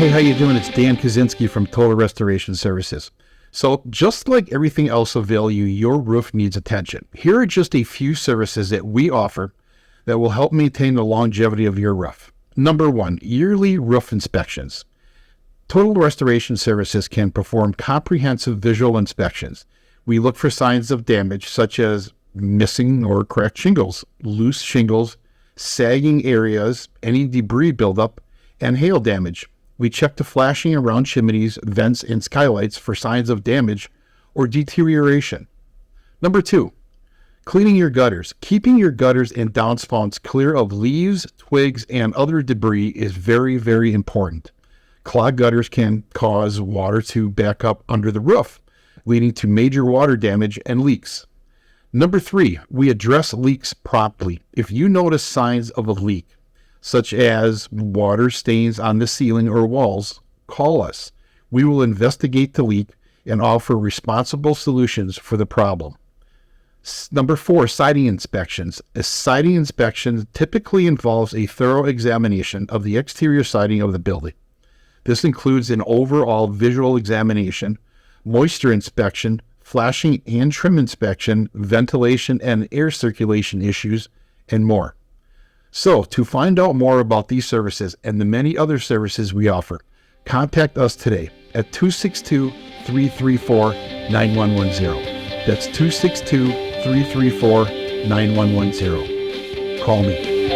Hey, how you doing? It's Dan Kaczynski from Total Restoration Services. So just like everything else of value, your roof needs attention. Here are just a few services that we offer that will help maintain the longevity of your roof. Number one, yearly roof inspections. Total Restoration Services can perform comprehensive visual inspections. We look for signs of damage such as missing or cracked shingles, loose shingles, sagging areas, any debris buildup, and hail damage. We check the flashing around chimneys, vents, and skylights for signs of damage or deterioration. Number two, cleaning your gutters. Keeping your gutters and downspouts clear of leaves, twigs, and other debris is very, very important. Clogged gutters can cause water to back up under the roof, leading to major water damage and leaks. Number three, we address leaks promptly. If you notice signs of a leak, such as water stains on the ceiling or walls, call us. We will investigate the leak and offer responsible solutions for the problem. Number four, siding inspections. A siding inspection typically involves a thorough examination of the exterior siding of the building. This includes an overall visual examination, moisture inspection, flashing and trim inspection, ventilation and air circulation issues, and more. So, to find out more about these services and the many other services we offer, contact us today at 262-334-9110. That's 262-334-9110. Call me.